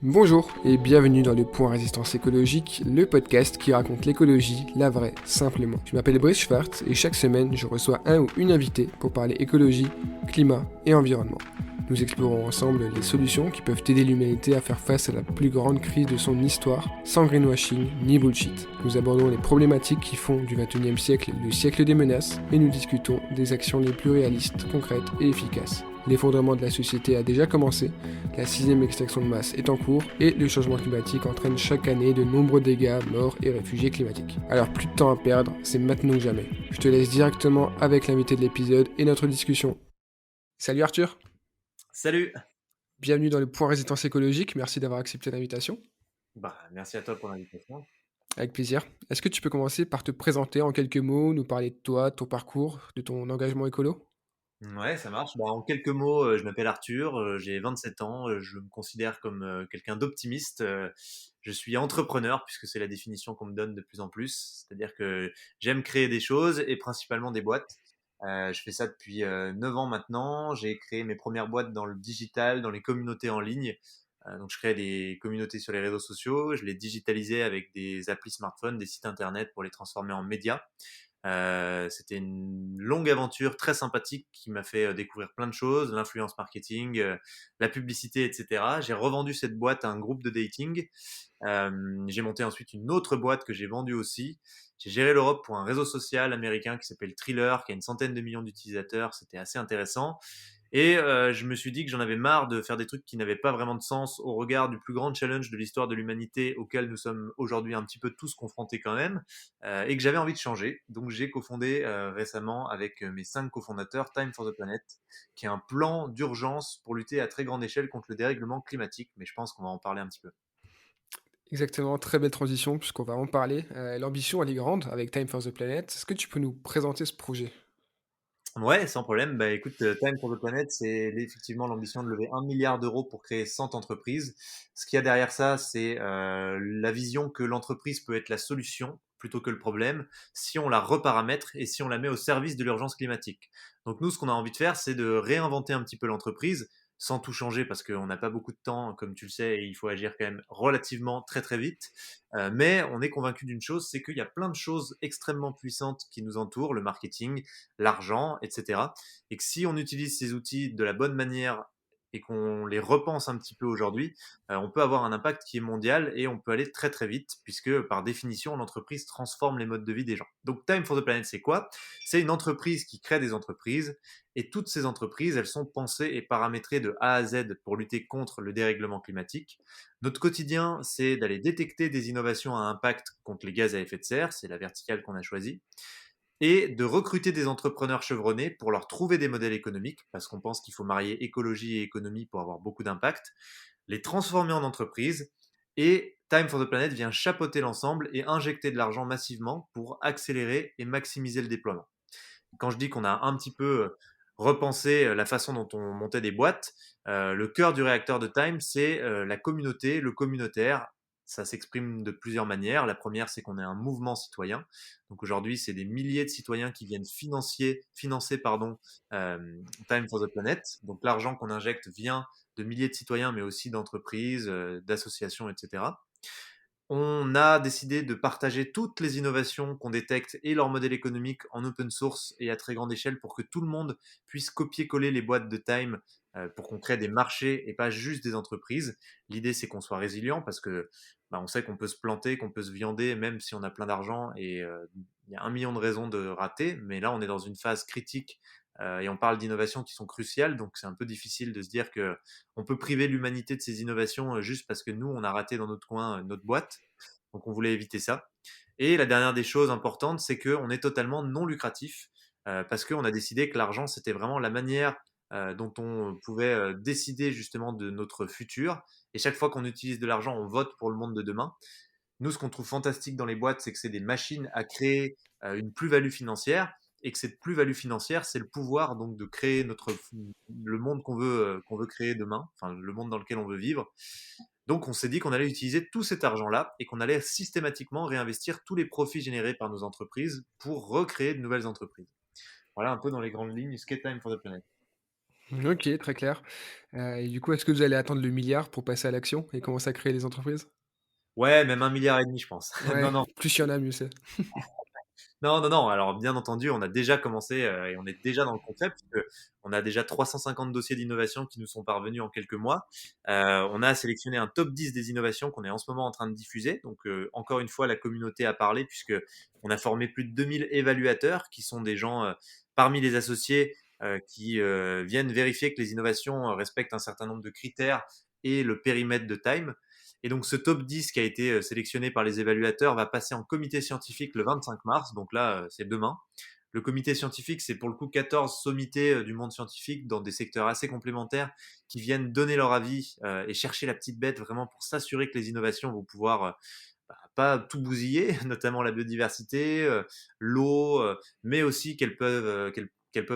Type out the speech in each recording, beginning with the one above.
Bonjour et bienvenue dans le Point Résistance écologique, le podcast qui raconte l'écologie, la vraie, simplement. Je m'appelle Brice Schwartz et chaque semaine je reçois un ou une invitée pour parler écologie, climat et environnement. Nous explorons ensemble les solutions qui peuvent aider l'humanité à faire face à la plus grande crise de son histoire, sans greenwashing ni bullshit. Nous abordons les problématiques qui font du XXIe siècle le siècle des menaces et nous discutons des actions les plus réalistes, concrètes et efficaces. L'effondrement de la société a déjà commencé, la 6e extinction de masse est en cours et le changement climatique entraîne chaque année de nombreux dégâts, morts et réfugiés climatiques. Alors plus de temps à perdre, c'est maintenant ou jamais. Je te laisse directement avec l'invité de l'épisode et notre discussion. Salut Arthur. Salut! Bienvenue dans le Point Résistance écologique, merci d'avoir accepté l'invitation. Merci à toi pour l'invitation. Avec plaisir. Est-ce que tu peux commencer par te présenter en quelques mots, nous parler de toi, de ton parcours, de ton engagement écolo? Ouais, ça marche. En quelques mots, je m'appelle Arthur, j'ai 27 ans, je me considère comme quelqu'un d'optimiste. Je suis entrepreneur puisque c'est la définition qu'on me donne de plus en plus. C'est-à-dire que j'aime créer des choses et principalement des boîtes. Je fais ça depuis 9 ans maintenant. J'ai créé mes premières boîtes dans le digital, dans les communautés en ligne. Donc je crée des communautés sur les réseaux sociaux, je les digitalisais avec des applis smartphones, des sites internet pour les transformer en médias. C'était une longue aventure très sympathique qui m'a fait découvrir plein de choses, l'influence marketing, la publicité, etc. J'ai revendu cette boîte à un groupe de dating. J'ai monté ensuite une autre boîte que j'ai vendue aussi. J'ai géré l'Europe pour un réseau social américain qui s'appelle Thriller, qui a une centaine de millions d'utilisateurs. C'était assez intéressant. Et je me suis dit que j'en avais marre de faire des trucs qui n'avaient pas vraiment de sens au regard du plus grand challenge de l'histoire de l'humanité auquel nous sommes aujourd'hui un petit peu tous confrontés quand même, et que j'avais envie de changer. Donc j'ai cofondé récemment avec mes 5 cofondateurs Time for the Planet, qui est un plan d'urgence pour lutter à très grande échelle contre le dérèglement climatique. Mais je pense qu'on va en parler un petit peu. Exactement, très belle transition puisqu'on va en parler. L'ambition elle est grande avec Time for the Planet. Est-ce que tu peux nous présenter ce projet? Ouais, sans problème. Écoute, Time for the Planet, c'est effectivement l'ambition de lever 1 milliard d'euros pour créer 100 entreprises. Ce qu'il y a derrière ça, c'est la vision que l'entreprise peut être la solution plutôt que le problème si on la reparamètre et si on la met au service de l'urgence climatique. Donc nous, ce qu'on a envie de faire, c'est de réinventer un petit peu l'entreprise sans tout changer parce qu'on n'a pas beaucoup de temps, comme tu le sais, et il faut agir quand même relativement très très vite. Mais on est convaincu d'une chose, c'est qu'il y a plein de choses extrêmement puissantes qui nous entourent, le marketing, l'argent, etc. Et que si on utilise ces outils de la bonne manière et qu'on les repense un petit peu aujourd'hui, on peut avoir un impact qui est mondial et on peut aller très très vite puisque par définition l'entreprise transforme les modes de vie des gens. Donc Time for the Planet, c'est quoi? C'est une entreprise qui crée des entreprises et toutes ces entreprises, elles sont pensées et paramétrées de A à Z pour lutter contre le dérèglement climatique. Notre quotidien, c'est d'aller détecter des innovations à impact contre les gaz à effet de serre, c'est la verticale qu'on a choisie, et de recruter des entrepreneurs chevronnés pour leur trouver des modèles économiques, parce qu'on pense qu'il faut marier écologie et économie pour avoir beaucoup d'impact, les transformer en entreprise, et Time for the Planet vient chapeauter l'ensemble et injecter de l'argent massivement pour accélérer et maximiser le déploiement. Quand je dis qu'on a un petit peu repensé la façon dont on montait des boîtes, le cœur du réacteur de Time, c'est la communauté, le communautaire. Ça s'exprime de plusieurs manières. La première, c'est qu'on est un mouvement citoyen. Donc aujourd'hui, c'est des milliers de citoyens qui viennent financer euh, Time for the Planet. Donc l'argent qu'on injecte vient de milliers de citoyens, mais aussi d'entreprises, d'associations, etc. On a décidé de partager toutes les innovations qu'on détecte et leur modèle économique en open source et à très grande échelle pour que tout le monde puisse copier-coller les boîtes de Time pour qu'on crée des marchés et pas juste des entreprises. L'idée, c'est qu'on soit résilient parce que on sait qu'on peut se planter, qu'on peut se viander, même si on a plein d'argent et il y a 1 million de raisons de rater. Mais là, on est dans une phase critique et on parle d'innovations qui sont cruciales, donc c'est un peu difficile de se dire que on peut priver l'humanité de ces innovations juste parce que nous, on a raté dans notre coin notre boîte. Donc on voulait éviter ça. Et la dernière des choses importantes, c'est qu'on est totalement non lucratif parce qu'on a décidé que l'argent, c'était vraiment la manière dont on pouvait décider justement de notre futur. Et chaque fois qu'on utilise de l'argent, on vote pour le monde de demain. Nous, ce qu'on trouve fantastique dans les boîtes, c'est que c'est des machines à créer une plus-value financière et que cette plus-value financière, c'est le pouvoir donc de créer le monde qu'on veut créer demain, enfin le monde dans lequel on veut vivre. Donc on s'est dit qu'on allait utiliser tout cet argent-là et qu'on allait systématiquement réinvestir tous les profits générés par nos entreprises pour recréer de nouvelles entreprises. Voilà un peu dans les grandes lignes ce qu'est Time for the Planet. OK, très clair. Et du coup, est-ce que vous allez attendre le milliard pour passer à l'action et commencer à créer les entreprises? Ouais, même 1,5 milliard, je pense. Ouais, Non, non. plus il y en a, mieux c'est. Non, non, non. Alors, bien entendu, on a déjà commencé et on est déjà dans le concret puisque on a déjà 350 dossiers d'innovation qui nous sont parvenus en quelques mois. On a sélectionné un top 10 des innovations qu'on est en ce moment en train de diffuser. Donc, encore une fois, la communauté a parlé puisque on a formé plus de 2000 évaluateurs qui sont des gens parmi les associés qui viennent vérifier que les innovations respectent un certain nombre de critères et le périmètre de time. Et donc ce top 10 qui a été sélectionné par les évaluateurs va passer en comité scientifique le 25 mars, donc là c'est demain. Le comité scientifique, c'est pour le coup 14 sommités du monde scientifique dans des secteurs assez complémentaires qui viennent donner leur avis et chercher la petite bête vraiment pour s'assurer que les innovations vont pouvoir pas tout bousiller, notamment la biodiversité, l'eau, mais aussi qu'elles peuvent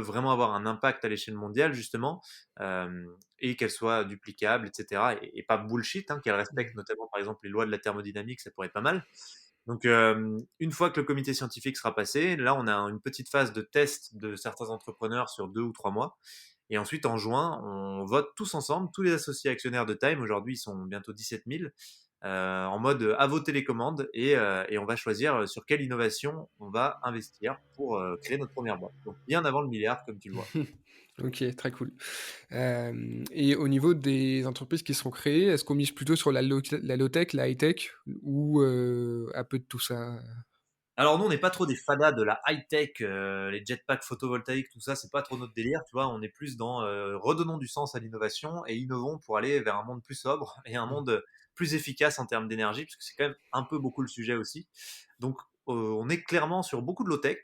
vraiment avoir un impact à l'échelle mondiale, justement, et qu'elles soient duplicables, etc. Et pas bullshit, hein, qu'elles respectent notamment, par exemple, les lois de la thermodynamique, ça pourrait être pas mal. Donc, une fois que le comité scientifique sera passé, là, on a une petite phase de test de certains entrepreneurs sur 2 ou 3 mois. Et ensuite, en juin, on vote tous ensemble, tous les associés actionnaires de Time. Aujourd'hui, ils sont bientôt 17 000 en mode à vos télécommandes et on va choisir sur quelle innovation on va investir pour créer notre première boîte. Donc, bien avant le milliard, comme tu le vois. OK, très cool. Et au niveau des entreprises qui seront créées, est-ce qu'on mise plutôt sur la low-tech, la high-tech ou un peu de tout ça? Alors nous, on n'est pas trop des fadas de la high-tech, les jetpacks photovoltaïques, tout ça, c'est pas trop notre délire, tu vois. On est plus dans redonnons du sens à l'innovation et innovons pour aller vers un monde plus sobre et un Mmh. monde plus efficace en termes d'énergie, parce que c'est quand même un peu beaucoup le sujet aussi. Donc on est clairement sur beaucoup de low-tech.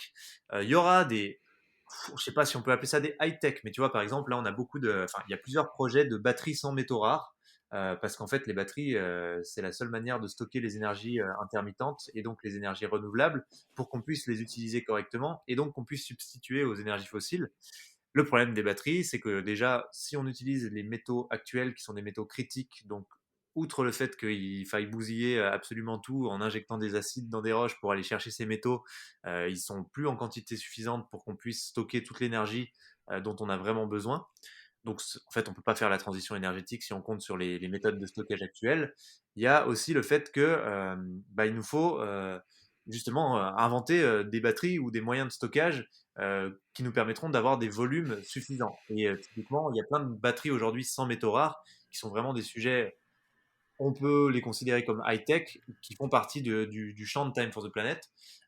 Il y aura des, je sais pas si on peut appeler ça des high-tech, mais tu vois, par exemple, là, on a enfin, il y a plusieurs projets de batteries sans métaux rares. Parce qu'en fait, les batteries, c'est la seule manière de stocker les énergies intermittentes et donc les énergies renouvelables pour qu'on puisse les utiliser correctement et donc qu'on puisse substituer aux énergies fossiles. Le problème des batteries, c'est que déjà, si on utilise les métaux actuels qui sont des métaux critiques, donc outre le fait qu'il faille bousiller absolument tout en injectant des acides dans des roches pour aller chercher ces métaux, ils sont plus en quantité suffisante pour qu'on puisse stocker toute l'énergie dont on a vraiment besoin. Donc, en fait, on ne peut pas faire la transition énergétique si on compte sur les méthodes de stockage actuelles. Il y a aussi le fait que bah, il nous faut justement inventer des batteries ou des moyens de stockage qui nous permettront d'avoir des volumes suffisants. Et typiquement, il y a plein de batteries aujourd'hui sans métaux rares qui sont vraiment des sujets, on peut les considérer comme high-tech, qui font partie du champ de Time for the Planet,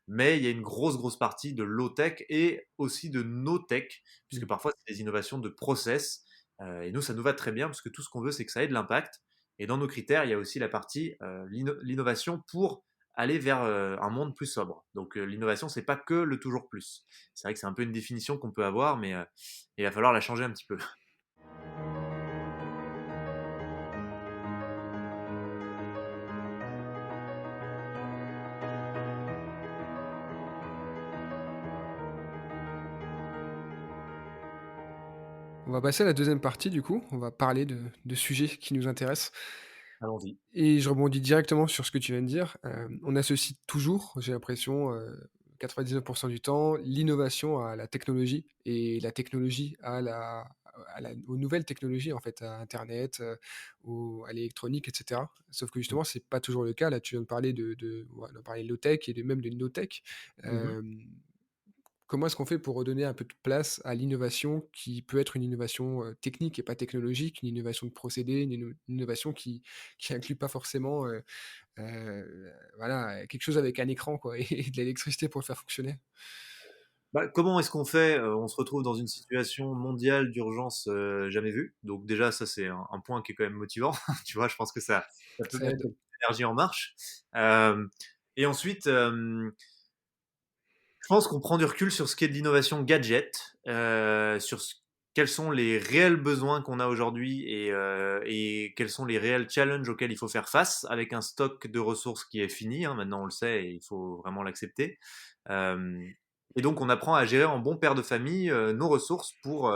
mais il y a une grosse partie de low-tech et aussi de no-tech, puisque Mmh. parfois c'est des innovations de process, et nous ça nous va très bien, parce que tout ce qu'on veut c'est que ça ait de l'impact, et dans nos critères il y a aussi la partie l'innovation pour aller vers un monde plus sobre. Donc l'innovation c'est pas que le toujours plus. C'est vrai que c'est un peu une définition qu'on peut avoir, mais il va falloir la changer un petit peu. On va passer à la deuxième partie du coup, on va parler de sujets qui nous intéressent Allons-y. et je rebondis directement sur ce que tu viens de dire. On associe toujours, j'ai l'impression, 99 du temps, l'innovation à la technologie et la technologie à la aux nouvelles technologies en fait, à internet, à l'électronique et cetera. Sauf que justement, c'est pas toujours le cas. Là, tu viens de parler de ouais, on a parlé de low tech et de même de no tech. Mhm. Comment est-ce qu'on fait pour redonner un peu de place à l'innovation qui peut être une innovation, technique et pas technologique, une innovation de procédé, une innovation qui inclut pas forcément, voilà, quelque chose avec un écran quoi et de l'électricité pour le faire fonctionner? Bah, comment est-ce qu'on fait? On se retrouve dans une situation mondiale d'urgence, jamais vue. Donc déjà, ça, c'est un point qui est quand même motivant. Tu vois? Je pense que ça peut Ça mettre aide. l'énergie en marche. Hem et ensuite, je pense qu'on prend du recul sur ce qu'est de l'innovation gadget, sur quels sont les réels besoins qu'on a aujourd'hui et quels sont les réels challenges auxquels il faut faire face avec un stock de ressources qui est fini, hein, maintenant on le sait et il faut vraiment l'accepter. Euh, et donc on apprend à gérer en bon père de famille nos ressources pour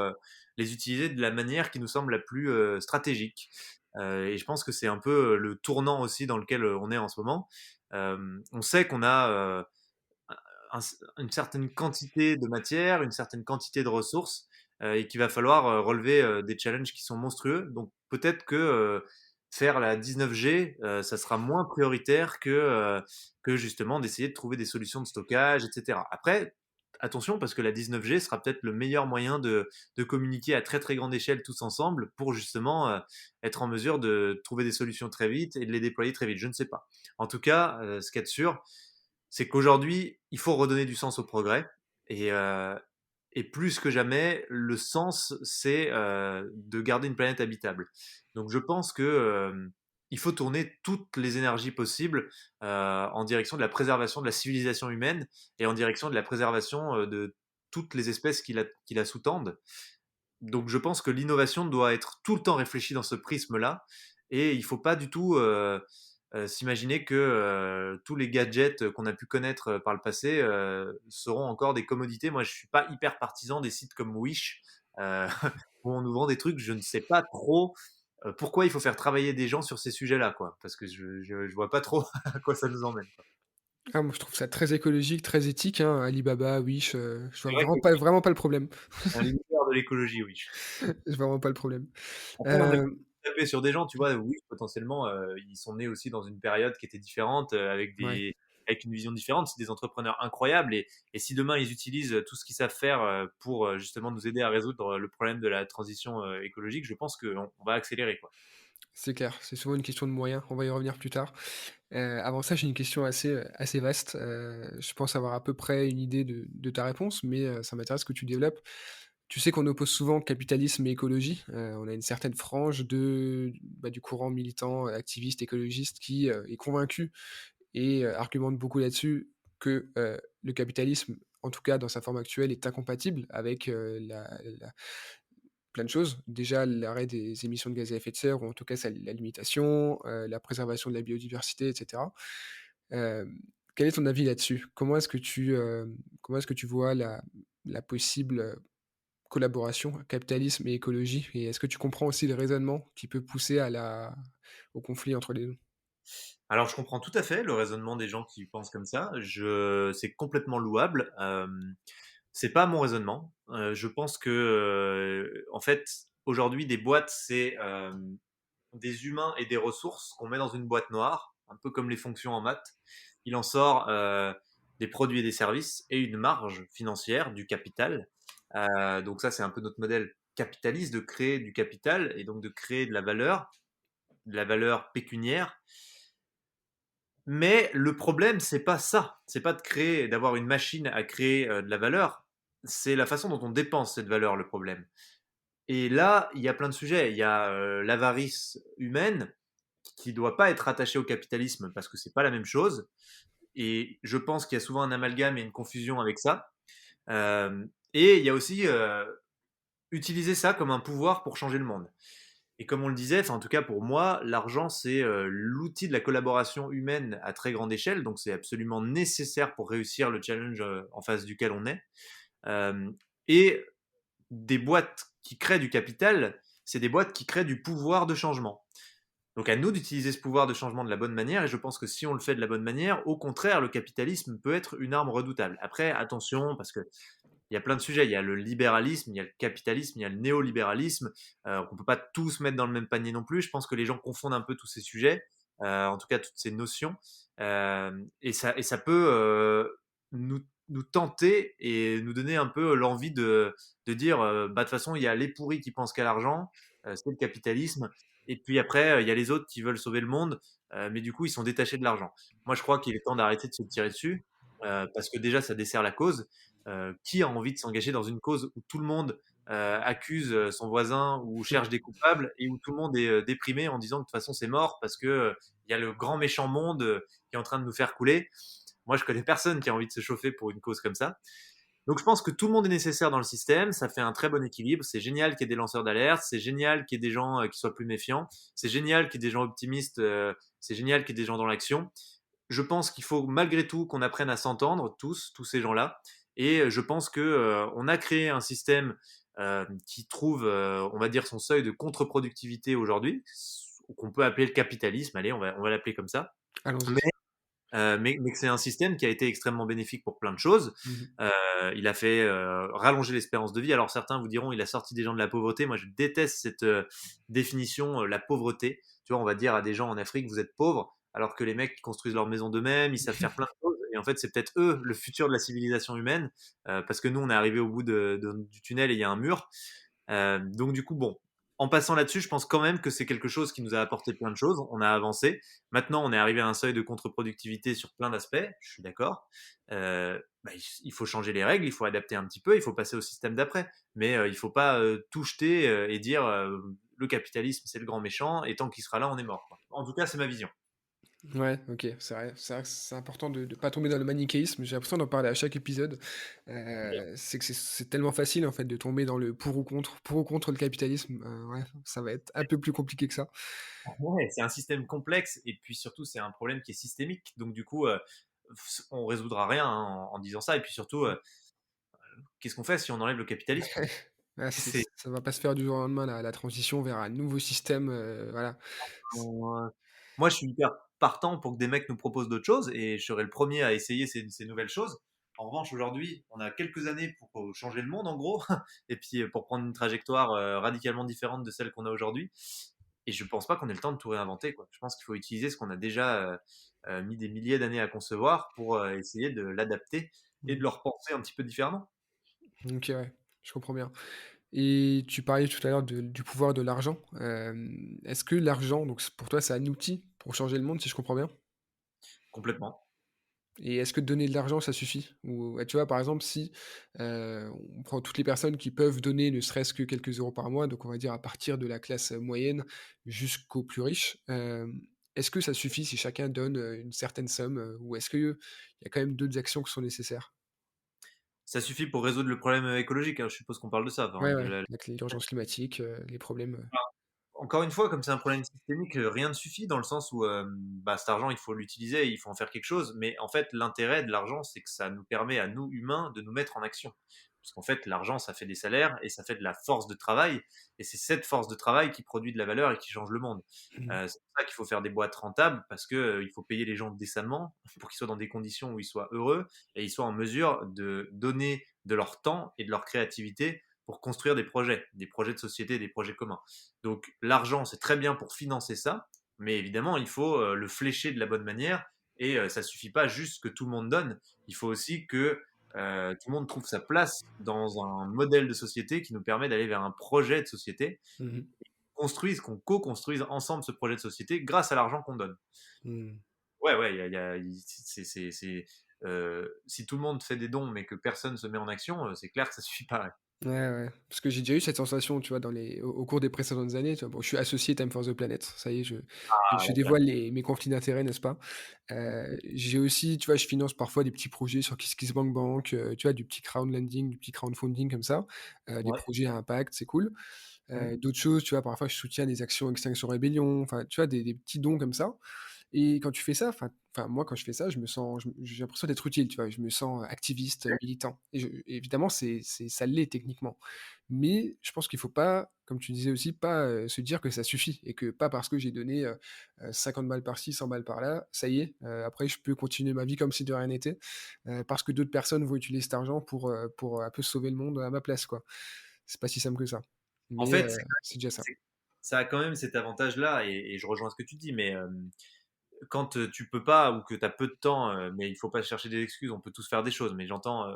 les utiliser de la manière qui nous semble la plus stratégique. Et je pense que c'est un peu le tournant aussi dans lequel on est en ce moment. On sait qu'on a une certaine quantité de matière, une certaine quantité de ressources, et qu'il va falloir relever des challenges qui sont monstrueux. Donc peut-être que faire la 19G, ça sera moins prioritaire que justement d'essayer de trouver des solutions de stockage, etc. Après, attention, parce que la 19G sera peut-être le meilleur moyen de communiquer à très très grande échelle tous ensemble pour justement être en mesure de trouver des solutions très vite et de les déployer très vite. Je ne sais pas. En tout cas, ce qu'il y a de sûr, c'est qu'aujourd'hui, il faut redonner du sens au progrès. Et, euh, et plus que jamais, le sens, c'est de garder une planète habitable. Donc je pense que il faut tourner toutes les énergies possibles en direction de la préservation de la civilisation humaine et en direction de la préservation de toutes les espèces qui la sous-tendent. Donc je pense que l'innovation doit être tout le temps réfléchie dans ce prisme-là, et il ne faut pas du tout s'imaginer que tous les gadgets qu'on a pu connaître par le passé seront encore des commodités. Moi, je ne suis pas hyper partisan des sites comme Wish, euh, où on nous vend des trucs, je ne sais pas trop pourquoi il faut faire travailler des gens sur ces sujets-là, quoi, parce que je vois pas trop à quoi ça nous emmène, quoi. Ah, moi, je trouve ça très écologique, très éthique, hein, Alibaba, Wish, je vois C'est vrai que Wish, vraiment pas le problème. c'est un leader de l'écologie, Wish. Je vois vraiment pas le problème. Après, on a Hem, tapé sur des gens, tu vois, oui, potentiellement, ils sont nés aussi dans une période qui était différente, ouais, avec une vision différente. C'est des entrepreneurs incroyables, et si demain ils utilisent tout ce qu'ils savent faire pour justement nous aider à résoudre le problème de la transition écologique, je pense qu'on va accélérer, quoi. c'est clair, c'est souvent une question de moyens, on va y revenir plus tard. Avant ça, j'ai une question assez vaste, je pense avoir à peu près une idée de ta réponse, mais ça m'intéresse que tu développes. Tu sais qu'on oppose souvent capitalisme et écologie. On a une certaine frange du courant militant, activiste, écologiste qui, est convaincu et argumente beaucoup là-dessus que, le capitalisme, en tout cas dans sa forme actuelle, est incompatible avec, la plein de choses. Déjà, l'arrêt des émissions de gaz à effet de serre ou en tout cas la limitation, la préservation de la biodiversité et cetera. Quel est ton avis là-dessus? Comment est-ce que tu vois la possible, collaboration, capitalisme et écologie? Et est-ce que tu comprends aussi le raisonnement qui peut pousser au conflit entre les 2? Alors, je comprends tout à fait le raisonnement des gens qui pensent comme ça. C'est complètement louable. C'est pas mon raisonnement. Je pense que, en fait, aujourd'hui, des boîtes, c'est des humains et des ressources qu'on met dans une boîte noire, un peu comme les fonctions en maths. Il en sort des produits et des services et une marge financière, du capital. Donc ça, c'est un peu notre modèle capitaliste, de créer du capital et donc de créer de la valeur pécuniaire. Mais le problème, c'est pas ça. C'est pas de créer, d'avoir une machine à créer de la valeur. C'est la façon dont on dépense cette valeur, le problème. Et là, il y a plein de sujets. Il y a l'avarice humaine qui doit pas être attachée au capitalisme parce que c'est pas la même chose. Et je pense qu'il y a souvent un amalgame et une confusion avec ça. Euh, et il y a aussi utiliser ça comme un pouvoir pour changer le monde. Et comme on le disait, enfin en tout cas pour moi, l'argent c'est l'outil de la collaboration humaine à très grande échelle, donc c'est absolument nécessaire pour réussir le challenge en face duquel on est. Euh, et des boîtes qui créent du capital, c'est des boîtes qui créent du pouvoir de changement. Donc à nous d'utiliser ce pouvoir de changement de la bonne manière, et je pense que si on le fait de la bonne manière, au contraire, le capitalisme peut être une arme redoutable. Après, attention, parce que il y a plein de sujets. Il y a le libéralisme, il y a le capitalisme, il y a le néolibéralisme. On ne peut pas tous mettre dans le même panier non plus. Je pense que les gens confondent un peu tous ces sujets, en tout cas toutes ces notions. Et ça peut nous tenter et nous donner un peu l'envie de dire, bah, de toute façon, il y a les pourris qui pensent qu'à l'argent, c'est le capitalisme. Et puis après, il y a les autres qui veulent sauver le monde, mais du coup, ils sont détachés de l'argent. Moi, je crois qu'il est temps d'arrêter de se tirer dessus, parce que déjà, ça dessert la cause. Qui a envie de s'engager dans une cause où tout le monde accuse son voisin ou cherche des coupables, et où tout le monde est déprimé en disant que de toute façon c'est mort parce que il y a le grand méchant monde qui est en train de nous faire couler. Moi, je connais personne qui a envie de se chauffer pour une cause comme ça. Donc, je pense que tout le monde est nécessaire dans le système. Ça fait un très bon équilibre. C'est génial qu'il y ait des lanceurs d'alerte. C'est génial qu'il y ait des gens qui soient plus méfiants. C'est génial qu'il y ait des gens optimistes. C'est génial qu'il y ait des gens dans l'action. Je pense qu'il faut malgré tout qu'on apprenne à s'entendre tous ces gens-là. Et je pense que on a créé un système qui trouve, on va dire, son seuil de contre-productivité aujourd'hui, qu'on peut appeler le capitalisme. Allez, on va l'appeler comme ça. Mais Allons-y. mais que c'est un système qui a été extrêmement bénéfique pour plein de choses. Mmh. Il a fait rallonger l'espérance de vie. Alors certains vous diront, il a sorti des gens de la pauvreté. Moi, je déteste cette définition, la pauvreté. Tu vois, on va dire à des gens en Afrique, vous êtes pauvres, alors que les mecs qui construisent leur maison d'eux-mêmes, ils savent faire plein de choses. Et en fait, c'est peut-être eux le futur de la civilisation humaine, parce que nous, on est arrivé au bout du tunnel et il y a un mur. Donc du coup, bon, en passant là-dessus, je pense quand même que c'est quelque chose qui nous a apporté plein de choses. On a avancé. Maintenant, on est arrivé à un seuil de contre-productivité sur plein d'aspects. Je suis d'accord. Bah, il faut changer les règles, il faut adapter un petit peu, il faut passer au système d'après. Mais il faut pas tout jeter et dire le capitalisme c'est le grand méchant et tant qu'il sera là, on est mort, quoi. En tout cas, c'est ma vision. Ouais, OK, c'est vrai. C'est vrai que c'est important de pas tomber dans le manichéisme. J'ai l'impression d'en parler à chaque épisode. C'est que c'est tellement facile, en fait, de tomber dans le pour ou contre le capitalisme. Ouais, ça va être un peu plus compliqué que ça. Ouais, c'est un système complexe et puis surtout c'est un problème qui est systémique. Donc du coup, on résoudra rien hein, en disant ça. Et puis surtout, qu'est-ce qu'on fait si on enlève le capitalisme? Ouais, C'est ça va pas se faire du jour au lendemain, la transition vers un nouveau système, voilà. Heu, moi, je suis hyper partant pour que des mecs nous proposent d'autres choses et je serai le premier à essayer ces nouvelles choses. En revanche, aujourd'hui, on a quelques années pour changer le monde, en gros, et puis pour prendre une trajectoire radicalement différente de celle qu'on a aujourd'hui. Et je pense pas qu'on ait le temps de tout réinventer, quoi. Je pense qu'il faut utiliser ce qu'on a déjà mis des milliers d'années à concevoir pour essayer de l'adapter et de Mmh. le repenser un petit peu différemment. OK, ouais, je comprends bien. Et tu parlais tout à l'heure du pouvoir de l'argent. Est-ce que l'argent, donc pour toi, c'est un outil pour changer le monde, si je comprends bien? Complètement. Et est-ce que donner de l'argent, ça suffit? Ou, tu vois, par exemple, si, on prend toutes les personnes qui peuvent donner ne serait-ce que quelques euros par mois, donc on va dire à partir de la classe, moyenne jusqu'aux plus riches, est-ce que ça suffit si chacun donne, une certaine somme, ou est-ce qu'il y a quand même d'autres actions qui sont nécessaires? Ça suffit pour résoudre le problème écologique, hein, je suppose qu'on parle de ça. Enfin, Ouais, ouais, avec l'urgence climatique, les problèmes, encore une fois, comme c'est un problème systémique, rien ne suffit dans le sens où, bah, cet argent, il faut l'utiliser, il faut en faire quelque chose. Mais en fait, l'intérêt de l'argent, c'est que ça nous permet à nous, humains, de nous mettre en action. Parce qu'en fait, l'argent, ça fait des salaires et ça fait de la force de travail. Et c'est cette force de travail qui produit de la valeur et qui change le monde. mmh, C'est pour ça qu'il faut faire des boîtes rentables parce que, il faut payer les gens décemment pour qu'ils soient dans des conditions où ils soient heureux et ils soient en mesure de donner de leur temps et de leur créativité pour construire des projets de société, des projets communs. Donc l'argent, c'est très bien pour financer ça, mais évidemment, il faut le flécher de la bonne manière et ça suffit pas juste que tout le monde donne. Il faut aussi que tout le monde trouve sa place dans un modèle de société qui nous permet d'aller vers un projet de société, mmh qu'on co-construise ensemble ce projet de société grâce à l'argent qu'on donne. mmh. Ouais, ouais, si tout le monde fait des dons mais que personne se met en action, c'est clair que ça suffit pas. Ouais. Ouais, ouais, parce que j'ai déjà eu cette sensation, tu vois, au cours des précédentes années, tu vois? Bon, je suis associé Time for the Planet, ça y est, je dévoile mes conflits d'intérêts, n'est-ce pas? J'ai aussi, tu vois, je finance parfois des petits projets sur KissKissBankBank, tu vois, du petit crowdlending, du petit crowdfunding comme ça, des Ouais. projets à impact, c'est cool. Mmh. D'autres choses, tu vois, parfois je soutiens des actions Extinction Rebellion, enfin, tu vois, des petits dons comme ça. Et quand tu fais ça, moi, quand je fais ça, j'ai l'impression d'être utile, tu vois? Je me sens activiste, militant. Et évidemment, ça l'est techniquement. Mais je pense qu'il faut pas, comme tu disais aussi, pas, se dire que ça suffit et que pas parce que j'ai donné, 50 balles par-ci, 100 balles par-là, ça y est, après je peux continuer ma vie comme si de rien n'était, parce que d'autres personnes vont utiliser cet argent pour un peu sauver le monde à ma place, quoi. C'est pas si simple que ça. En Mais, fait, c'est déjà ça. c'est ça a quand même cet avantage-là et je rejoins ce que tu dis, mais quand tu peux pas ou que tu as peu de temps, mais il faut pas chercher des excuses, on peut tous faire des choses, mais j'entends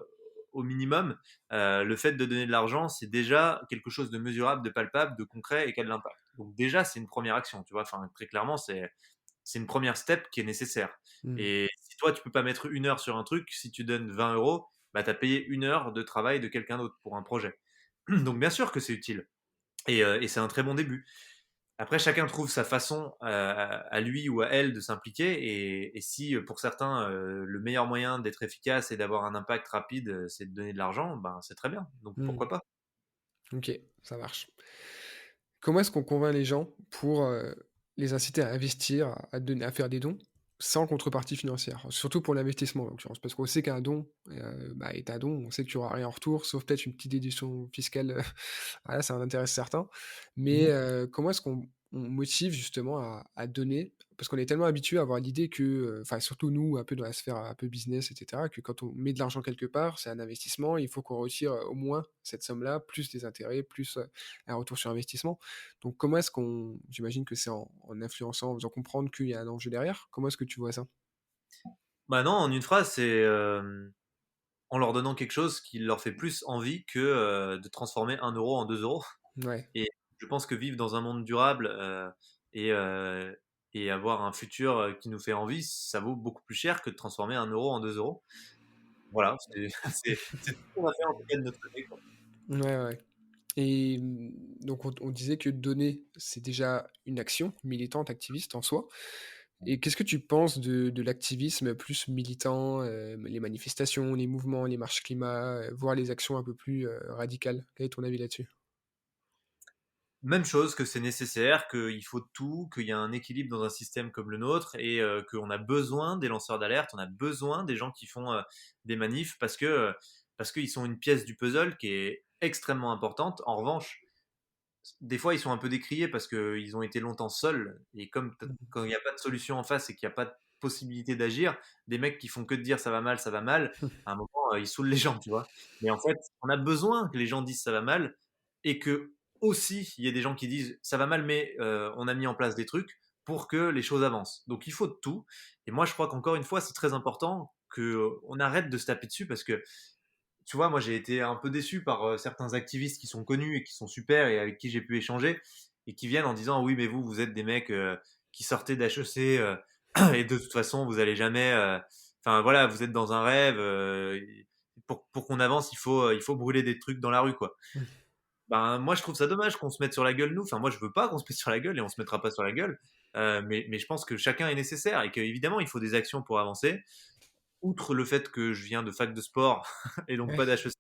au minimum, le fait de donner de l'argent, c'est déjà quelque chose de mesurable, de palpable, de concret et qui a de l'impact. Donc déjà, c'est une première action, tu vois. Enfin, très clairement, c'est une première step qui est nécessaire. Mmh. Et si toi, tu peux pas mettre 1 heure sur un truc, si tu donnes 20 euros, bah, tu as payé 1 heure de travail de quelqu'un d'autre pour un projet. Donc bien sûr que c'est utile. Et c'est un très bon début. Après, chacun trouve sa façon à lui ou à elle de s'impliquer. Et si pour certains, le meilleur moyen d'être efficace et d'avoir un impact rapide, c'est de donner de l'argent, ben, c'est très bien. Donc Mmh. pourquoi pas. OK, ça marche. Comment est-ce qu'on convainc les gens pour, les inciter à investir, à donner à faire des dons, sans contrepartie financière? Surtout pour l'investissement, en l'occurrence, parce qu'on sait qu'un don, bah, est un don, on sait que tu auras rien en retour, sauf peut-être une petite déduction fiscale, voilà, ça en intéresse certains. Mais, comment est-ce qu'on on motive justement à donner? Parce qu'on est tellement habitué à avoir l'idée que, enfin surtout nous, un peu dans la sphère un peu business et cetera, que quand on met de l'argent quelque part, c'est un investissement, il faut qu'on retire, au moins cette somme-là, plus des intérêts, plus, un retour sur investissement. Donc comment est-ce qu'on j'imagine que c'est en influençant, en faisant comprendre qu'il y a un enjeu derrière? Comment est-ce que tu vois ça? Bah non, en une phrase, c'est en leur donnant quelque chose qui leur fait plus envie que de transformer 1 euro en 2 euros. Ouais. Et je pense que vivre dans un monde durable et, euh, et avoir un futur qui nous fait envie, ça vaut beaucoup plus cher que de transformer 1 euro en 2 euros. Voilà, c'est tout ce qu'on a fait en tout cas de notre côté, quoi. Ouais, ouais. Et donc on disait que donner, c'est déjà une action militante, activiste en soi. Et qu'est-ce que tu penses de l'activisme plus militant, les manifestations, les mouvements, les marches climat, voire les actions un peu plus, radicales? Quel est ton avis là-dessus? Même chose, que c'est nécessaire, qu'il faut tout, qu'il y a un équilibre dans un système comme le nôtre et qu'on a besoin des lanceurs d'alerte, on a besoin des gens qui font des manifs parce qu'ils sont une pièce du puzzle qui est extrêmement importante. En revanche, des fois, ils sont un peu décriés parce qu'ils ont été longtemps seuls. Et comme Mmh. quand il n'y a pas de solution en face et qu'il n'y a pas de possibilité d'agir, des mecs qui font que de dire ça va mal, à un moment, ils saoulent les gens, tu vois. Mais en fait, on a besoin que les gens disent ça va mal et que aussi, il y ait des gens qui disent ça va mal, mais on a mis en place des trucs pour que les choses avancent. Donc il faut de tout. Et moi, je crois qu'encore une fois, c'est très important qu'on arrête de se taper dessus parce que tu vois, moi j'ai été un peu déçu par certains activistes qui sont connus et qui sont super et avec qui j'ai pu échanger et qui viennent en disant oui mais vous êtes des mecs qui sortez d'HEC et de toute façon vous allez jamais enfin voilà vous êtes dans un rêve pour qu'on avance il faut brûler des trucs dans la rue quoi. Ben moi je trouve ça dommage qu'on se mette sur la gueule nous, enfin moi je veux pas qu'on se mette sur la gueule et on se mettra pas sur la gueule. Mais je pense que chacun est nécessaire et qu'évidemment il faut des actions pour avancer outre le fait que je viens de fac de sport et donc pas Ouais. d'HEC,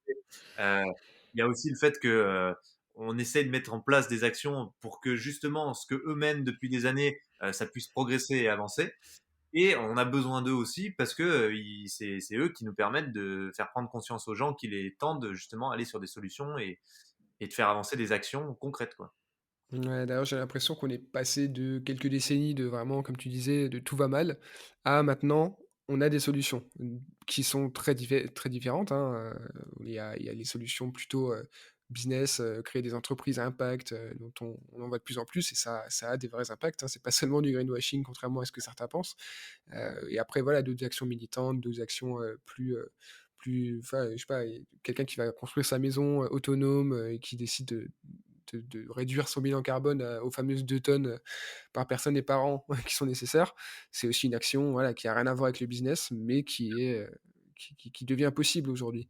il y a aussi le fait que on essaie de mettre en place des actions pour que justement ce que eux mènent depuis des années, ça puisse progresser et avancer. Et on a besoin d'eux aussi parce que c'est eux qui nous permettent de faire prendre conscience aux gens qu'il est temps de justement aller sur des solutions et de faire avancer des actions concrètes, quoi. Ouais, d'ailleurs, j'ai l'impression qu'on est passé de quelques décennies de vraiment, comme tu disais, de tout va mal, à maintenant, on a des solutions, qui sont très différentes, hein, il y a les solutions plutôt, business, créer des entreprises à impact, dont on en voit de plus en plus et ça a des vrais impacts, hein. C'est pas seulement du greenwashing, contrairement à ce que certains pensent. Et après voilà, d'autres actions militantes, d'autres actions, plus enfin, je sais pas, quelqu'un qui va construire sa maison, autonome, et qui décide de réduire son bilan carbone, aux fameuses 2 tonnes, par personne et par an qui sont nécessaires. C'est aussi une action, voilà, qui a rien à voir avec le business, mais qui est, qui devient possible aujourd'hui.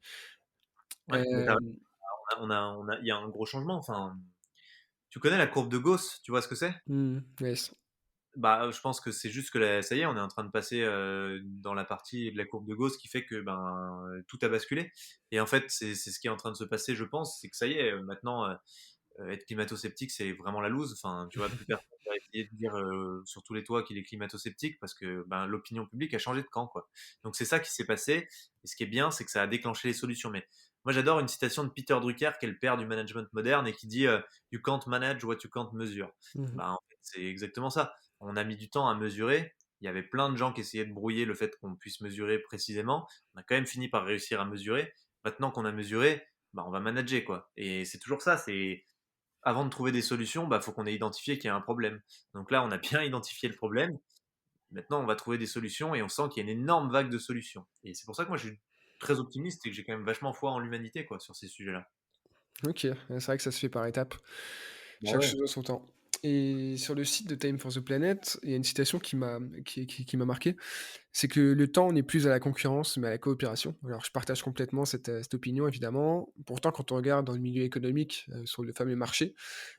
Ouais, mais t'as Hem, il y a un gros changement. Enfin, tu connais la courbe de Gauss, tu vois ce que c'est? yes. Bah, je pense que c'est juste que ça y est, on est en train de passer dans la partie de la courbe de Gauss qui fait que ben tout a basculé. Et en fait, c'est ce qui est en train de se passer, je pense, c'est que ça y est, maintenant être climato-sceptique, c'est vraiment la loose. Enfin, tu vois, plus personne va essayer de dire sur tous les toits qu'il est climato-sceptique parce que ben l'opinion publique a changé de camp, quoi. Donc c'est ça qui s'est passé. Et ce qui est bien, c'est que ça a déclenché les solutions. Mais moi, j'adore une citation de Peter Drucker, qui est le père du management moderne et qui dit You can't manage what you can't measure. Mmh. Bah, en fait, c'est exactement ça. On a mis du temps à mesurer. Il y avait plein de gens qui essayaient de brouiller le fait qu'on puisse mesurer précisément. On a quand même fini par réussir à mesurer. Maintenant qu'on a mesuré, bah, on va manager, quoi. Et c'est toujours ça. C'est avant de trouver des solutions, bah, faut qu'on ait identifié qu'il y a un problème. Donc là, on a bien identifié le problème. Maintenant, on va trouver des solutions et on sent qu'il y a une énorme vague de solutions. Et c'est pour ça que moi, je suis très optimiste et que j'ai quand même vachement foi en l'humanité, quoi, sur ces sujets-là. OK, ouais, c'est vrai que ça se fait par étapes. Bah Chaque ouais. chose a son temps. Et sur le site de Time for the Planet, il y a une citation qui m'a marqué. C'est que le temps n'est plus à la concurrence, mais à la coopération. Alors je partage complètement cette opinion évidemment. Pourtant, quand on regarde dans le milieu économique, sur le fameux marché,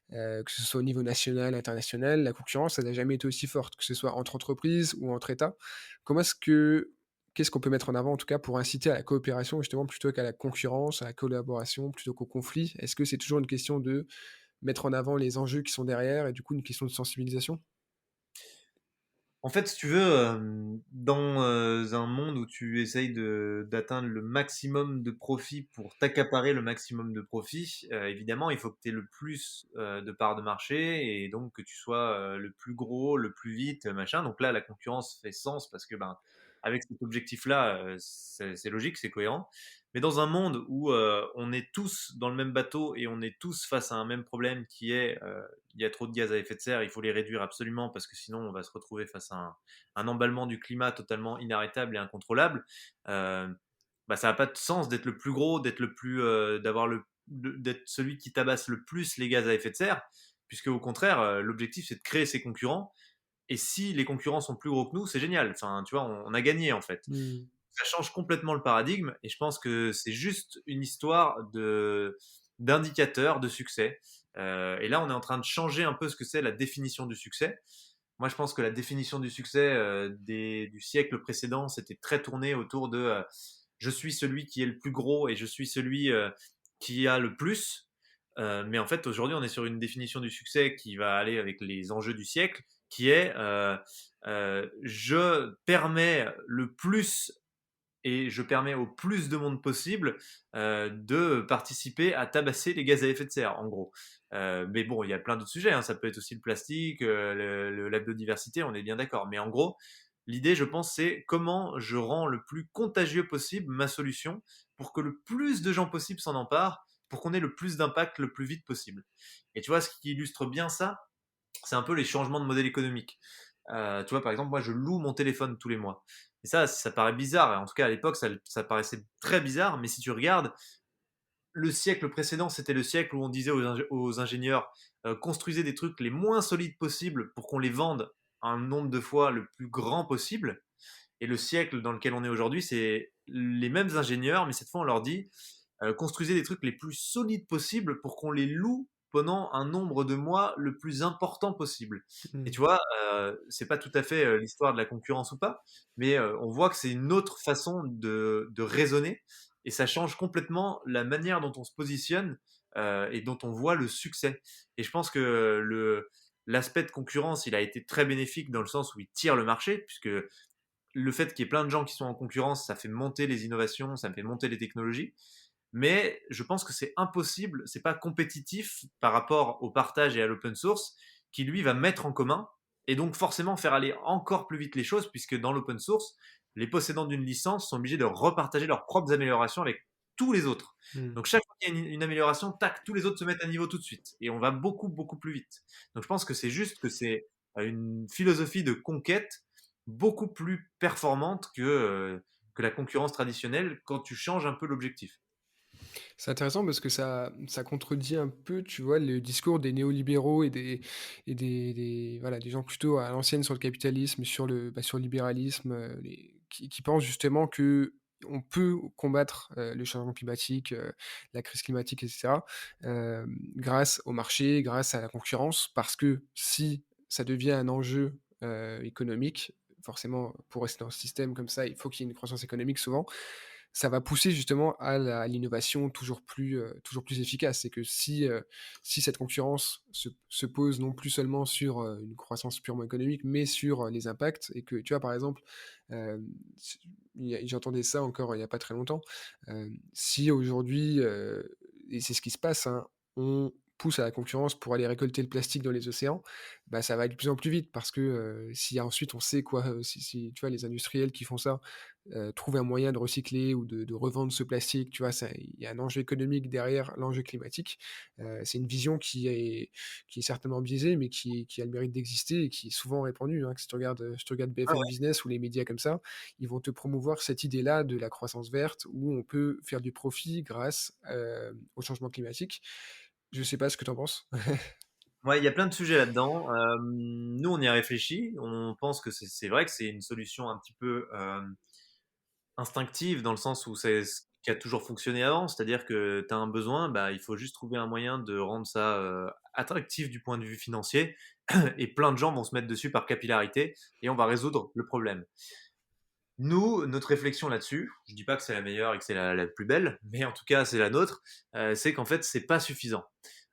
que ce soit au niveau national, international, la concurrence, elle n'a jamais été aussi forte, que ce soit entre entreprises ou entre États. Comment est-ce que qu'est-ce qu'on peut mettre en avant, en tout cas, pour inciter à la coopération, justement, plutôt qu'à la concurrence, à la collaboration, plutôt qu'au conflit? Est-ce que c'est toujours une question de mettre en avant les enjeux qui sont derrière et du coup une question de sensibilisation? En fait, si tu veux, dans un monde où tu essayes d'atteindre le maximum de profit pour t'accaparer le maximum de profit, évidemment, il faut que tu aies le plus de parts de marché et donc que tu sois le plus gros, le plus vite, machin. Donc là, la concurrence fait sens parce que ben, avec cet objectif-là, c'est logique, c'est cohérent. Mais dans un monde où on est tous dans le même bateau et on est tous face à un même problème qui est il y a trop de gaz à effet de serre, il faut les réduire absolument parce que sinon on va se retrouver face à un emballement du climat totalement inarrêtable et incontrôlable. Euh, Bah, ça n'a pas de sens d'être le plus gros, d'être le plus, d'être celui qui tabasse le plus les gaz à effet de serre, puisque au contraire, l'objectif c'est de créer ses concurrents. Et si les concurrents sont plus gros que nous, c'est génial. Enfin, tu vois, on a gagné en fait. Hmm. Ça change complètement le paradigme et je pense que c'est juste une histoire d'indicateurs de succès. Et là, on est en train de changer un peu ce que c'est la définition du succès. Moi, je pense que la définition du succès du siècle précédent, c'était très tourné autour de je suis celui qui est le plus gros et je suis celui qui a le plus. Mais en fait, aujourd'hui, on est sur une définition du succès qui va aller avec les enjeux du siècle, qui est je permets le plus et je permets au plus de monde possible de participer à tabasser les gaz à effet de serre, en gros. Mais bon, il y a plein d'autres sujets, hein. Ça peut être aussi le plastique, la biodiversité, on est bien d'accord. Mais en gros, l'idée, je pense, c'est comment je rends le plus contagieux possible ma solution pour que le plus de gens possible s'en emparent, pour qu'on ait le plus d'impact le plus vite possible. Et tu vois, ce qui illustre bien ça, c'est un peu les changements de modèle économique. Tu vois, par exemple, moi, je loue mon téléphone tous les mois. Et ça paraît bizarre. En tout cas, à l'époque, ça paraissait très bizarre. Mais si tu regardes, le siècle précédent, c'était le siècle où on disait aux ingénieurs construisez des trucs les moins solides possibles pour qu'on les vende un nombre de fois le plus grand possible. Et le siècle dans lequel on est aujourd'hui, c'est les mêmes ingénieurs, mais cette fois, on leur dit construisez des trucs les plus solides possibles pour qu'on les loue pendant un nombre de mois le plus important possible. Et Hmm. tu vois, c'est pas tout à fait l'histoire de la concurrence ou pas, mais on voit que c'est une autre façon de raisonner et ça change complètement la manière dont on se positionne et dont on voit le succès. Et je pense que l'aspect de concurrence, il a été très bénéfique dans le sens où il tire le marché, puisque le fait qu'il y ait plein de gens qui sont en concurrence, ça fait monter les innovations, ça fait monter les technologies. Mais je pense que c'est impossible, c'est pas compétitif par rapport au partage et à l'open source, qui lui va mettre en commun et donc forcément faire aller encore plus vite les choses, puisque dans l'open source, les possédants d'une licence sont obligés de repartager leurs propres améliorations avec tous les autres. Hmm. Donc chaque fois qu'il y a une amélioration, tac, tous les autres se mettent à niveau tout de suite et on va beaucoup beaucoup plus vite. Donc je pense que c'est juste que c'est une philosophie de conquête beaucoup plus performante que la concurrence traditionnelle quand tu changes un peu l'objectif. C'est intéressant parce que ça contredit un peu, tu vois, le discours des néolibéraux et des voilà, des gens plutôt à l'ancienne sur le capitalisme, sur le libéralisme, qui pensent justement que on peut combattre, le changement climatique, la crise climatique et cetera, grâce au marché, grâce à la concurrence. Parce que si ça devient un enjeu, économique, forcément pour rester dans ce système comme ça, il faut qu'il y ait une croissance économique souvent. Ça va pousser justement à l'innovation toujours plus efficace. C'est que si cette concurrence se pose non plus seulement sur, une croissance purement économique, mais sur, les impacts et que tu vois, par exemple, hem, s j'entendais ça encore il y a pas très longtemps, si aujourd'hui, et c'est ce qui se passe, hein, on pousse à la concurrence pour aller récolter le plastique dans les océans, bah, ça va aller de plus en plus vite parce que, si ensuite on sait quoi, si tu vois les industriels qui font ça, trouver un moyen de recycler ou de revendre ce plastique, tu vois? Ça il y a un enjeu économique derrière l'enjeu climatique. C'est une vision qui est certainement biaisée, mais qui a le mérite d'exister et qui est souvent répandue, hein. Que si tu regardes Ah BFM ouais. Business ou les médias comme ça, ils vont te promouvoir cette idée-là de la croissance verte où on peut faire du profit grâce, au changement climatique. Je sais pas ce que tu en penses? Ouais, il y a plein de sujets là-dedans. Nous, on y a réfléchi. On pense que c'est vrai que c'est une solution un petit peu instinctive dans le sens où c'est ce qui a toujours fonctionné avant. C'est-à-dire que tu as un besoin, bah, il faut juste trouver un moyen de rendre ça attractif du point de vue financier. Et plein de gens vont se mettre dessus par capillarité et on va résoudre le problème. Nous, notre réflexion là-dessus, je dis pas que c'est la meilleure et que c'est la plus belle, mais en tout cas c'est la nôtre, c'est qu'en fait c'est pas suffisant.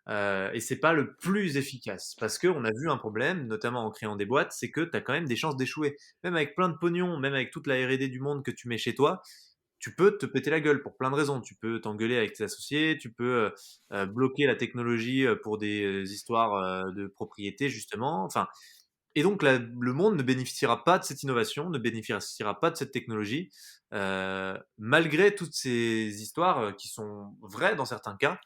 et c'est pas le plus efficace parce qu'on a vu un problème, notamment en créant des boîtes, c'est que tu as quand même des chances d'échouer. Même avec plein de pognon, même avec toute la R&D du monde que tu mets chez toi, tu peux te péter la gueule pour plein de raisons. Tu peux t'engueuler avec tes associés, tu peux bloquer la technologie pour des histoires de propriété justement. Enfin, et donc le monde ne bénéficiera pas de cette innovation, ne bénéficiera pas de cette technologie, malgré toutes ces histoires qui sont vraies dans certains cas.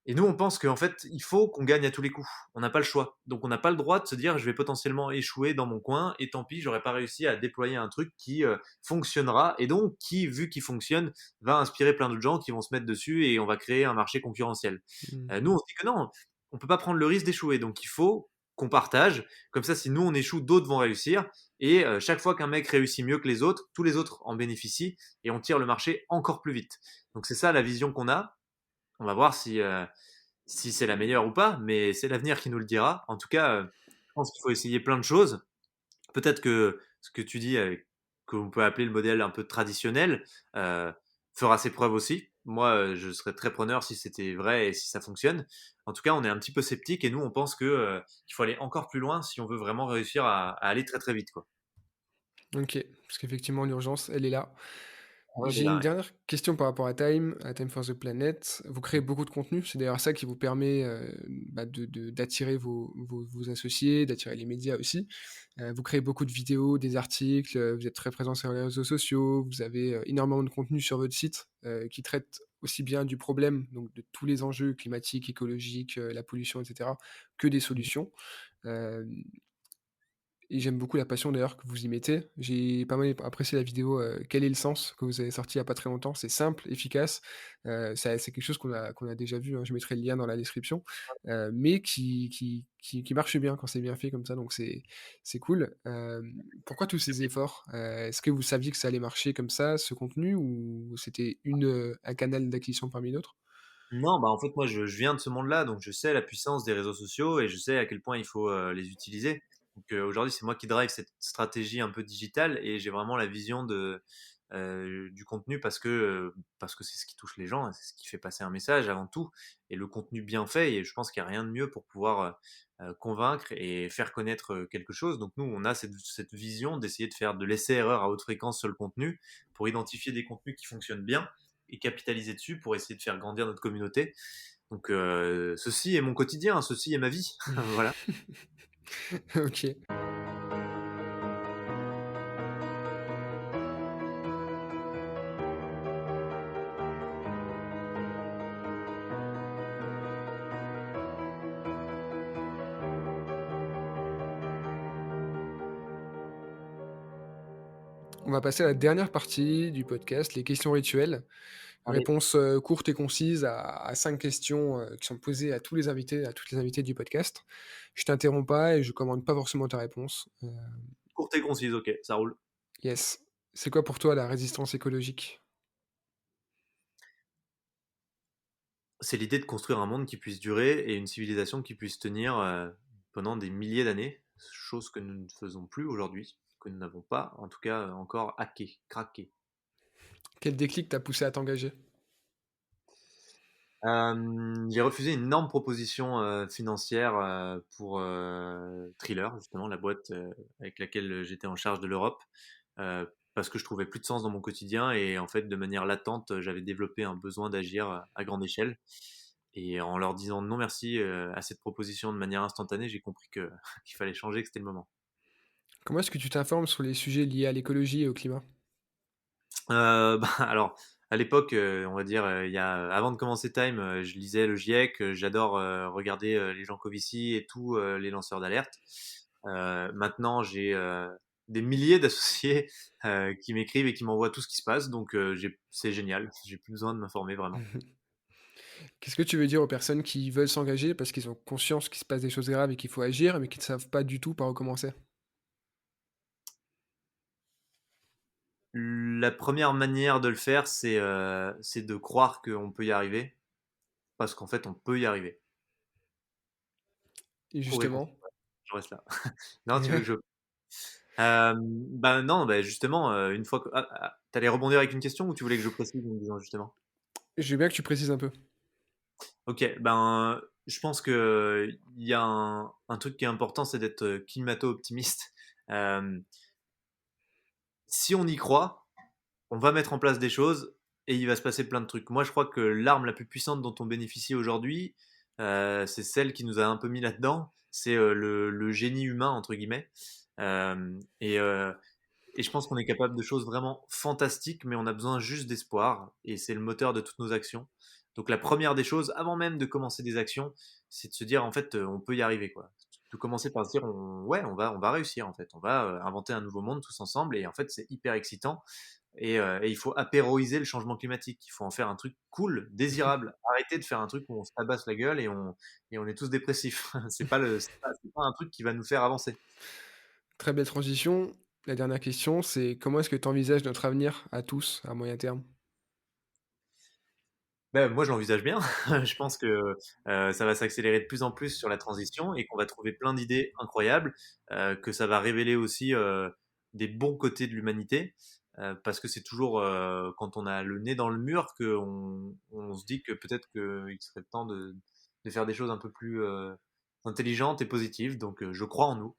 Et nous, on pense qu'en fait, il faut qu'on gagne à tous les coups. On n'a pas le choix. Donc, on n'a pas le droit de se dire, je vais potentiellement échouer dans mon coin, et tant pis, j'aurais pas réussi à déployer un truc qui fonctionnera, et donc qui, vu qu'il fonctionne, va inspirer plein d'autres gens qui vont se mettre dessus, et on va créer un marché concurrentiel. Mm. Nous, on se dit que non, on peut pas prendre le risque d'échouer. Donc, il faut qu'on partage. Comme ça, si nous on échoue, d'autres vont réussir. Et chaque fois qu'un mec réussit mieux que les autres, tous les autres en bénéficient, et on tire le marché encore plus vite. Donc, c'est ça la vision qu'on a. On va voir si c'est la meilleure ou pas, mais c'est l'avenir qui nous le dira. En tout cas, je pense qu'il faut essayer plein de choses. Peut-être que ce que tu dis, qu'on peut appeler le modèle un peu traditionnel, fera ses preuves aussi. Moi, je serais très preneur si c'était vrai et si ça fonctionne. En tout cas, on est un petit peu sceptique et nous, on pense qu'il faut aller encore plus loin si on veut vraiment réussir à aller très très vite, quoi. Ok, parce qu'effectivement, l'urgence, elle est là. Ouais, elle est J'ai là, une ouais. dernière question par rapport à Time for the Planet. Vous créez beaucoup de contenu, c'est d'ailleurs ça qui vous permet bah, d'attirer vos associés, d'attirer les médias aussi. Vous créez beaucoup de vidéos, des articles, vous êtes très présent sur les réseaux sociaux, vous avez énormément de contenu sur votre site qui traite aussi bien du problème, donc de tous les enjeux climatiques, écologiques, la pollution, etc., que des solutions. Euh, et j'aime beaucoup la passion d'ailleurs que vous y mettez. J'ai pas mal apprécié la vidéo Quel est le sens que vous avez sorti il y a pas très longtemps. C'est simple, efficace. C'est quelque chose qu'on a déjà vu, hein. Je mettrai le lien dans la description. Mais qui marche bien quand c'est bien fait comme ça. Donc c'est cool. Pourquoi tous ces efforts? Est-ce que vous saviez que ça allait marcher comme ça, ce contenu, ou c'était un canal d'acquisition parmi d'autres? Non, bah en fait, moi, je viens de ce monde-là, donc je sais la puissance des réseaux sociaux et je sais à quel point il faut les utiliser. Donc aujourd'hui, c'est moi qui drive cette stratégie un peu digitale et j'ai vraiment la vision du contenu parce que c'est ce qui touche les gens, c'est ce qui fait passer un message avant tout. Et le contenu bien fait, et je pense qu'il n'y a rien de mieux pour pouvoir convaincre et faire connaître quelque chose. Donc nous, on a cette vision d'essayer de faire de l'essai-erreur à haute fréquence sur le contenu pour identifier des contenus qui fonctionnent bien et capitaliser dessus pour essayer de faire grandir notre communauté. Donc ceci est mon quotidien, ceci est ma vie. Voilà. Ok. On va passer à la dernière partie du podcast, les questions rituelles. Allez. Réponse courte et concise à 5 questions qui sont posées à tous les invités, à toutes les invités du podcast. Je t'interromps pas et je commande pas forcément ta réponse. Courte et concise, ok, ça roule. Yes. C'est quoi pour toi la résistance écologique? C'est l'idée de construire un monde qui puisse durer et une civilisation qui puisse tenir pendant des milliers d'années, chose que nous ne faisons plus aujourd'hui, que nous n'avons pas, en tout cas encore hacké, craqué. Quel déclic t'a poussé à t'engager? J'ai refusé une énorme proposition financière pour Thriller, justement, la boîte avec laquelle j'étais en charge de l'Europe, parce que je trouvais plus de sens dans mon quotidien et en fait, de manière latente, j'avais développé un besoin d'agir à grande échelle. Et en leur disant non merci à cette proposition de manière instantanée, j'ai compris qu'il fallait changer, que c'était le moment. Comment est-ce que tu t'informes sur les sujets liés à l'écologie et au climat? Bah, alors, à l'époque, on va dire, avant de commencer Time, je lisais le GIEC, j'adore regarder les Jean Covici et tous les lanceurs d'alerte. Maintenant, j'ai des milliers d'associés qui m'écrivent et qui m'envoient tout ce qui se passe, donc c'est génial, j'ai plus besoin de m'informer vraiment. Qu'est-ce que tu veux dire aux personnes qui veulent s'engager parce qu'ils ont conscience qu'il se passe des choses graves et qu'il faut agir, mais qui ne savent pas du tout par où commencer? La première manière de le faire, c'est de croire qu'on peut y arriver, parce qu'en fait, on peut y arriver. Et Pour répondre, justement, je reste là. Non, tu veux que je... Ben non, ben justement, une fois que... t'allais rebondir avec une question ou tu voulais que je précise en me disant justement? je veux bien que tu précises un peu. Ok, ben Je pense que il y a un truc qui est important, c'est d'être climato-optimiste. Euh, Si on y croit, on va mettre en place des choses et il va se passer plein de trucs. Moi, je crois que l'arme la plus puissante dont on bénéficie aujourd'hui, c'est celle qui nous a un peu mis là-dedans. C'est le génie humain, entre guillemets. Euh, et, euh, et je pense qu'on est capable de choses vraiment fantastiques, mais on a besoin juste d'espoir. Et c'est le moteur de toutes nos actions. Donc la première des choses, avant même de commencer des actions, c'est de se dire, en fait, on peut y arriver, quoi. De commencer par se dire, ouais, on va réussir, en fait. On va inventer un nouveau monde tous ensemble. Et en fait, c'est hyper excitant. Et il faut apéroiser le changement climatique. Il faut en faire un truc cool, désirable. Arrêter de faire un truc où on se tabasse la gueule et on est tous dépressifs. C'est pas un truc qui va nous faire avancer. Très belle transition. La dernière question, c'est comment est-ce que tu envisages notre avenir à tous, à moyen terme? Ben, moi, je l'envisage bien. Je pense que ça va s'accélérer de plus en plus sur la transition et qu'on va trouver plein d'idées incroyables, que ça va révéler aussi des bons côtés de l'humanité, parce que c'est toujours quand on a le nez dans le mur qu'on se dit que peut-être qu'il serait temps de faire des choses un peu plus intelligentes et positives. Donc, je crois en nous.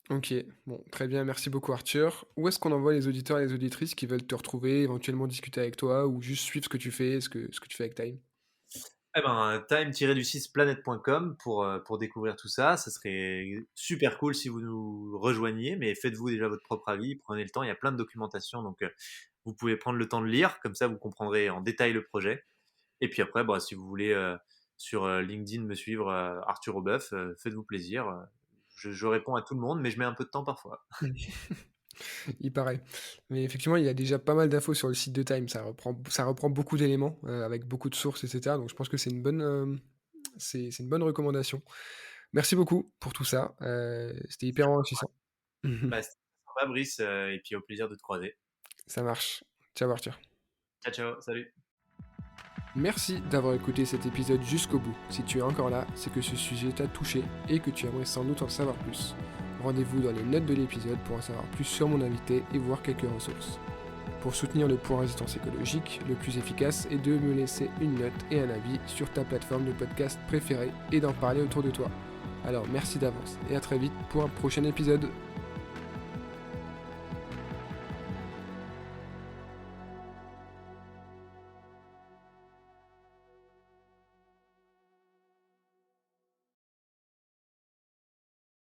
Ok, bon, très bien, merci beaucoup Arthur. Où est-ce qu'on envoie les auditeurs et les auditrices qui veulent te retrouver, éventuellement discuter avec toi ou juste suivre ce que tu fais, ce que tu fais avec Time? Eh ben, time-du-6planète.com pour découvrir tout ça. Ça serait super cool si vous nous rejoigniez, mais faites-vous déjà votre propre avis, prenez le temps, il y a plein de documentation, donc vous pouvez prendre le temps de lire, comme ça vous comprendrez en détail le projet. Et puis après, bah, si vous voulez sur LinkedIn me suivre, Arthur Aubeuf, faites-vous plaisir. Je réponds à tout le monde, mais je mets un peu de temps parfois. Il paraît. Mais effectivement, il y a déjà pas mal d'infos sur le site de Time. Ça reprend beaucoup d'éléments, avec beaucoup de sources, etc. Donc je pense que c'est une bonne recommandation. Merci beaucoup pour tout ça. C'était hyper enrichissant. Bah, c'est sympa, Brice, et puis au plaisir de te croiser. Ça marche. Ciao Arthur. Ciao, ciao, salut. Merci d'avoir écouté cet épisode jusqu'au bout. Si tu es encore là, c'est que ce sujet t'a touché et que tu aimerais sans doute en savoir plus. Rendez-vous dans les notes de l'épisode pour en savoir plus sur mon invité et voir quelques ressources. Pour soutenir le point résistance écologique, le plus efficace est de me laisser une note et un avis sur ta plateforme de podcast préférée et d'en parler autour de toi. Alors merci d'avance et à très vite pour un prochain épisode.